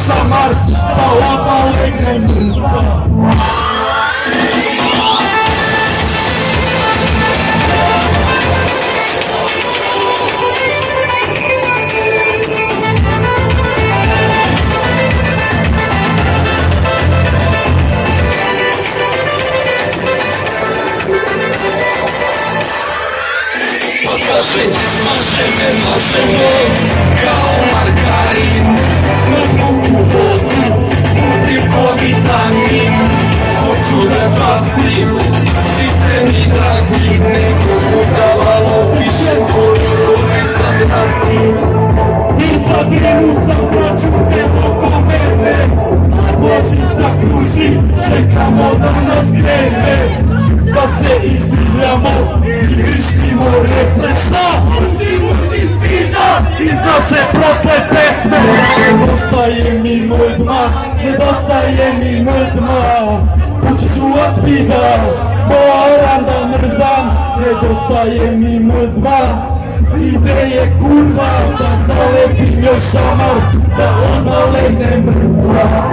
Szamar, pałata legnie mrówka. Pokażę, marzymy, kao margarin. Multivitamin, očuda častim, sistemi dragim, neko budalalo piše koliko ne sam dragim. I padrinu sam plaćute oko mene, Vlašica kruži, čekamo da nas krene, da se izdivljamo i vrištimo refleksna. Uti spina iz naše prošle pesme. Nedostaje mi mrdma, nedostaje mi mrdma. Ući ću od spina, moram da mrdam. Nedostaje mi mrdma, ideje kurva, da zalepim joj šamar, da ona legne mrtva.